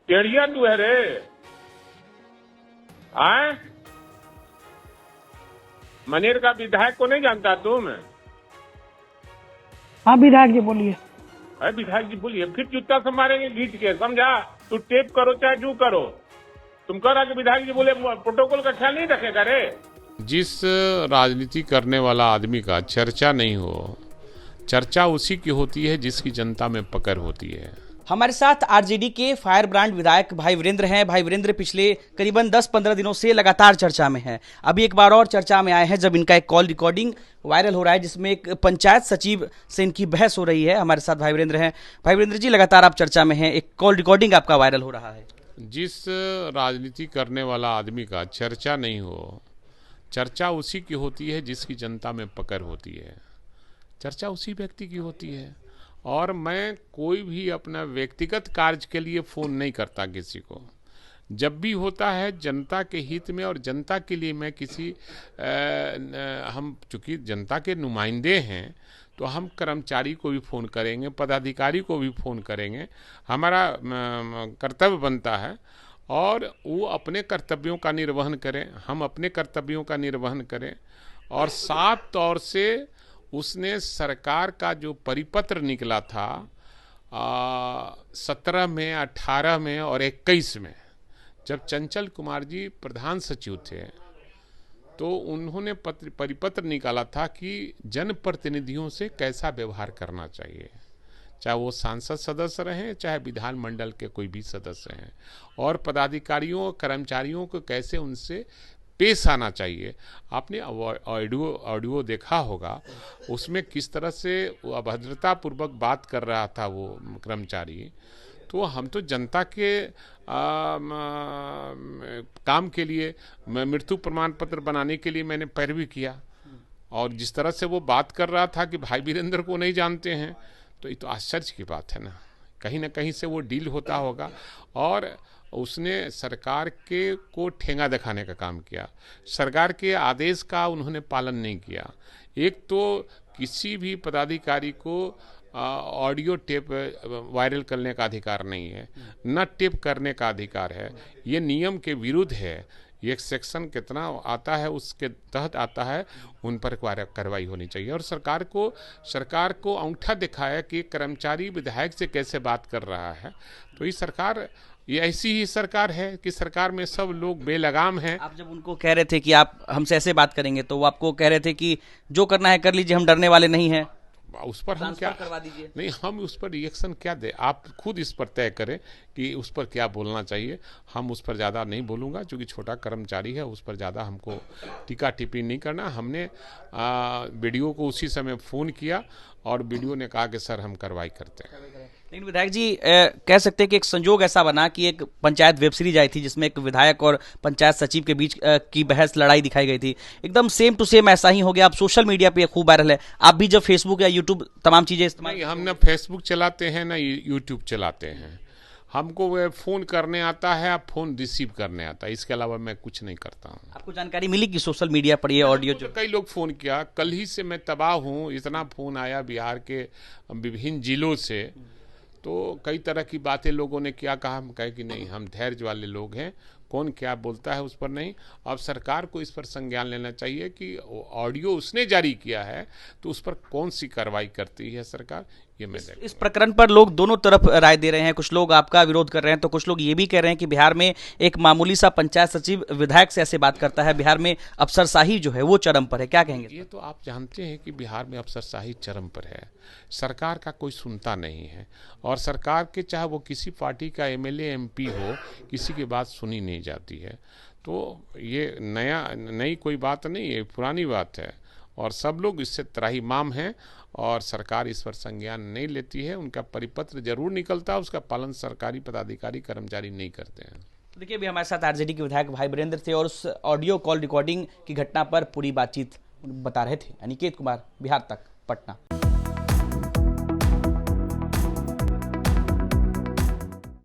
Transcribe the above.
टेढ़िया तू है रे। आए मनेर का विधायक को नहीं जानता तुम? हाँ विधायक जी बोलिए। अरे विधायक जी बोलिए, फिर जूता से मारेंगे घींच के, समझा? तू टेप करो चाहे जो करो। तुम कह रहा कि विधायक जी बोले प्रोटोकॉल का ख्याल नहीं रखेगा रे। जिस राजनीति करने वाला आदमी का चर्चा नहीं हो, चर्चा उसी की होती है जिसकी जनता में पकड़ होती है। हमारे साथ आरजेडी के फायर ब्रांड विधायक भाई वीरेंद्र हैं। भाई वीरेंद्र पिछले करीबन 10-15 दिनों से लगातार चर्चा में हैं। अभी एक बार और चर्चा में आए हैं जब इनका एक कॉल रिकॉर्डिंग वायरल हो रहा है जिसमें एक पंचायत सचिव से इनकी बहस हो रही है। हमारे साथ भाई वीरेंद्र हैं। भाई वीरेंद्र जी, लगातार आप चर्चा में हैं, एक कॉल रिकॉर्डिंग आपका वायरल हो रहा है। जिस राजनीति करने वाला आदमी का चर्चा नहीं हो, चर्चा उसी की होती है जिसकी जनता में पकड़ होती है। चर्चा उसी व्यक्ति की होती है। और मैं कोई भी अपना व्यक्तिगत कार्य के लिए फ़ोन नहीं करता किसी को। जब भी होता है जनता के हित में और जनता के लिए मैं किसी हम चूँकि जनता के नुमाइंदे हैं तो हम कर्मचारी को भी फ़ोन करेंगे, पदाधिकारी को भी फ़ोन करेंगे। हमारा कर्तव्य बनता है और वो अपने कर्तव्यों का निर्वहन करें, हम अपने कर्तव्यों का निर्वहन करें। और साफ तौर से उसने सरकार का जो परिपत्र निकला था 17 में, 18 में और 21 में, जब चंचल कुमार जी प्रधान सचिव थे तो उन्होंने परिपत्र निकाला था कि जनप्रतिनिधियों से कैसा व्यवहार करना चाहिए, चाहे वो सांसद सदस्य रहें चाहे विधानमंडल के कोई भी सदस्य हैं, और पदाधिकारियों कर्मचारियों को कैसे उनसे पेश आना चाहिए। आपने ऑडियो देखा होगा, उसमें किस तरह से अभद्रतापूर्वक बात कर रहा था वो कर्मचारी। तो हम तो जनता के काम के लिए, मृत्यु प्रमाण पत्र बनाने के लिए मैंने पैरवी किया। और जिस तरह से वो बात कर रहा था कि भाई वीरेंद्र को नहीं जानते हैं, तो ये तो आश्चर्य की बात है ना कहीं से वो डील होता होगा। और उसने सरकार के को ठेंगा दिखाने का काम किया। सरकार के आदेश का उन्होंने पालन नहीं किया। एक तो किसी भी पदाधिकारी को ऑडियो टेप वायरल करने का अधिकार नहीं है, न टेप करने का अधिकार है। ये नियम के विरुद्ध है। ये सेक्शन कितना आता है उसके तहत आता है, उन पर कार्रवाई होनी चाहिए। और सरकार को अंगूठा दिखाया कि कर्मचारी विधायक से कैसे बात कर रहा है। तो ये ऐसी ही सरकार है कि सरकार में सब लोग बेलगाम हैं। आप जब उनको कह रहे थे कि आप हमसे ऐसे बात करेंगे तो वो आपको कह रहे थे कि जो करना है कर लीजिए, हम डरने वाले नहीं हैं। उस पर हम क्या करवा दीजिए। नहीं, हम उस पर रिएक्शन क्या दे, आप खुद इस पर तय करें कि उस पर क्या बोलना चाहिए। हम उस पर ज़्यादा नहीं बोलूँगा, क्योंकि छोटा कर्मचारी है, उस पर ज़्यादा हमको टीका टिप्पणी नहीं करना। हमने वीडियो को उसी समय फ़ोन किया और वीडियो ने कहा कि सर हम कार्रवाई करते हैं। लेकिन विधायक जी, कह सकते हैं कि एक संजोग ऐसा बना कि एक पंचायत वेब सीरीज आई थी जिसमें एक विधायक और पंचायत सचिव के बीच की बहस लड़ाई दिखाई गई थी। एकदम सेम टू सेम ऐसा ही हो गया। अब सोशल मीडिया पे खूब वायरल है। आप भी जब फेसबुक या यूट्यूब तमाम चीजें इस्तेमाल, हम ना फेसबुक चलाते हैं ना यूट्यूब चलाते हैं। हमको वो फ़ोन करने आता है, फ़ोन रिसीव करने आता है, इसके अलावा मैं कुछ नहीं करता हूँ। आपको जानकारी मिली कि सोशल मीडिया पर ये ऑडियो जो कई लोग फ़ोन किया, कल ही से मैं तबाह हूँ। इतना फ़ोन आया बिहार के विभिन्न जिलों से, तो कई तरह की बातें लोगों ने क्या कहा। हम कहे कि नहीं, हम धैर्य वाले लोग हैं, कौन क्या बोलता है उस पर नहीं। अब सरकार को इस पर संज्ञान लेना चाहिए कि ऑडियो उसने जारी किया है तो उस पर कौन सी कार्रवाई करती है सरकार। ये मैं इस प्रकरण पर लोग दोनों तरफ राय दे रहे हैं। कुछ लोग आपका विरोध कर रहे हैं तो कुछ लोग ये भी कह रहे हैं कि बिहार में एक मामूली सा पंचायत सचिव विधायक से ऐसे बात करता है, बिहार में अफसरशाही जो है वो चरम पर है। क्या कहेंगे? ये तो आप जानते हैं कि बिहार में अफसरशाही चरम पर है। सरकार का कोई सुनता नहीं है, और सरकार के चाहे वो किसी पार्टी का एमएलए एमपी हो, किसी की बात सुनी नहीं जाती है। तो ये नई कोई बात नहीं है, पुरानी बात है, और सब लोग इससे त्राहिमाम हैं। और सरकार इस पर संज्ञान नहीं लेती है। उनका परिपत्र जरूर निकलता है, उसका पालन सरकारी पदाधिकारी कर्मचारी नहीं करते हैं। देखिए, अभी हमारे साथ आरजेडी के विधायक भाई वीरेंद्र थे और उस ऑडियो कॉल रिकॉर्डिंग की घटना पर पूरी बातचीत बता रहे थे। अनिकेत कुमार, बिहार तक, पटना।